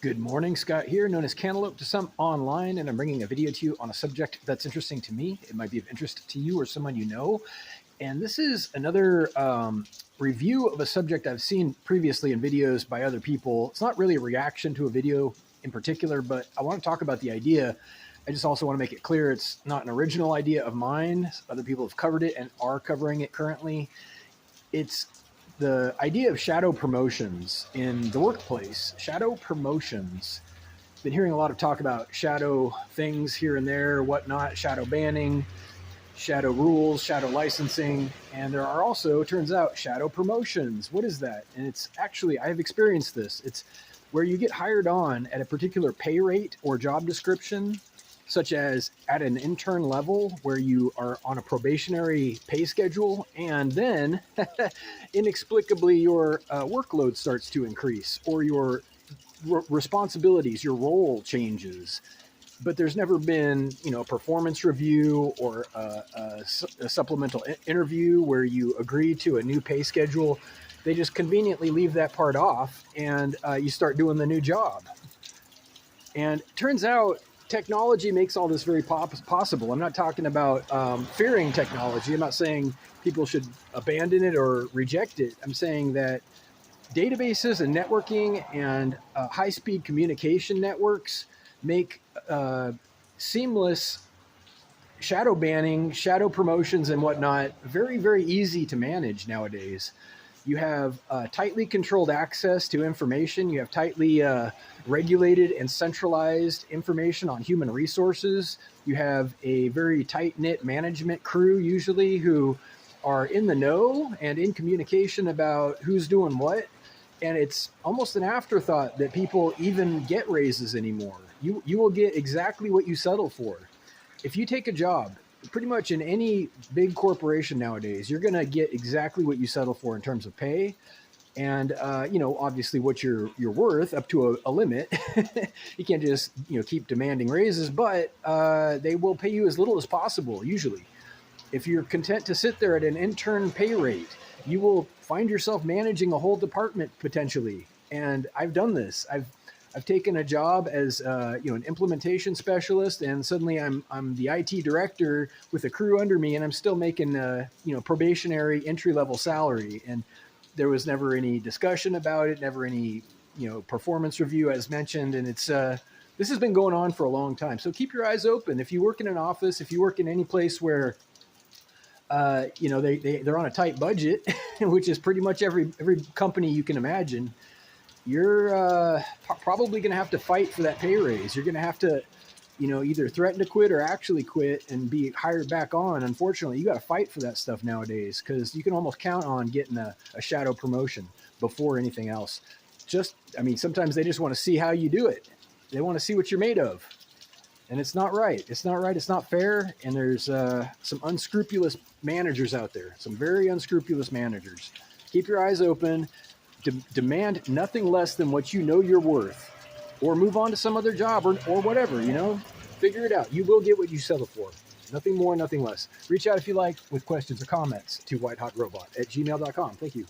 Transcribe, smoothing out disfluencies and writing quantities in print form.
Good morning, Scott here, known as Cantaloupe to some online, and I'm bringing a video to you on a subject that's interesting to me. It might be of interest to you or someone you know. And this is another review of a subject I've seen previously in videos by other people. It's not really a reaction to a video in particular, but I want to talk about the idea. I just also want to make it clear it's not an original idea of mine. Other people have covered it and are covering it currently. It's the idea of shadow promotions in the workplace. Shadow promotions. Been hearing a lot of talk about shadow things here and there, whatnot, shadow banning, shadow rules, shadow licensing, and there are also, turns out, shadow promotions. What is that? And it's actually, I have experienced this. It's where you get hired on at a particular pay rate or job description, such as at an intern level where you are on a probationary pay schedule, and then inexplicably your workload starts to increase, or your responsibilities, your role changes. But there's never been, a performance review or a supplemental interview where you agree to a new pay schedule. They just conveniently leave that part off, and you start doing the new job. And it turns out technology makes all this very possible. I'm not talking about fearing technology. I'm not saying people should abandon it or reject it. I'm saying that databases and networking and high-speed communication networks make seamless shadow banning, shadow promotions, and whatnot very, very easy to manage nowadays. You have tightly controlled access to information. You have tightly regulated and centralized information on human resources. You have a very tight-knit management crew, usually, who are in the know and in communication about who's doing what. And it's almost an afterthought that people even get raises anymore. You will get exactly what you settle for. If you take a job, pretty much in any big corporation nowadays, you're going to get exactly what you settle for in terms of pay. And, obviously what you're worth up to a limit. You can't just, keep demanding raises, but they will pay you as little as possible, usually. If you're content to sit there at an intern pay rate, you will find yourself managing a whole department potentially. And I've done this. I've taken a job as an implementation specialist, and suddenly I'm the IT director with a crew under me, and I'm still making probationary entry level salary. And there was never any discussion about it, never any performance review as mentioned. And it's this has been going on for a long time. So keep your eyes open. If you work in an office, if you work in any place where they're on a tight budget, which is pretty much every company you can imagine, you're probably going to have to fight for that pay raise. You're going to have to, either threaten to quit or actually quit and be hired back on. Unfortunately, you got to fight for that stuff nowadays, because you can almost count on getting a shadow promotion before anything else. Sometimes they just want to see how you do it. They want to see what you're made of. And it's not right. It's not right. It's not fair. And there's some unscrupulous managers out there, some very unscrupulous managers. Keep your eyes open. Demand nothing less than what you know you're worth, or move on to some other job or whatever, Figure it out. You will get what you settle for. Nothing more, nothing less. Reach out if you like with questions or comments to whitehotrobot@gmail.com. Thank you.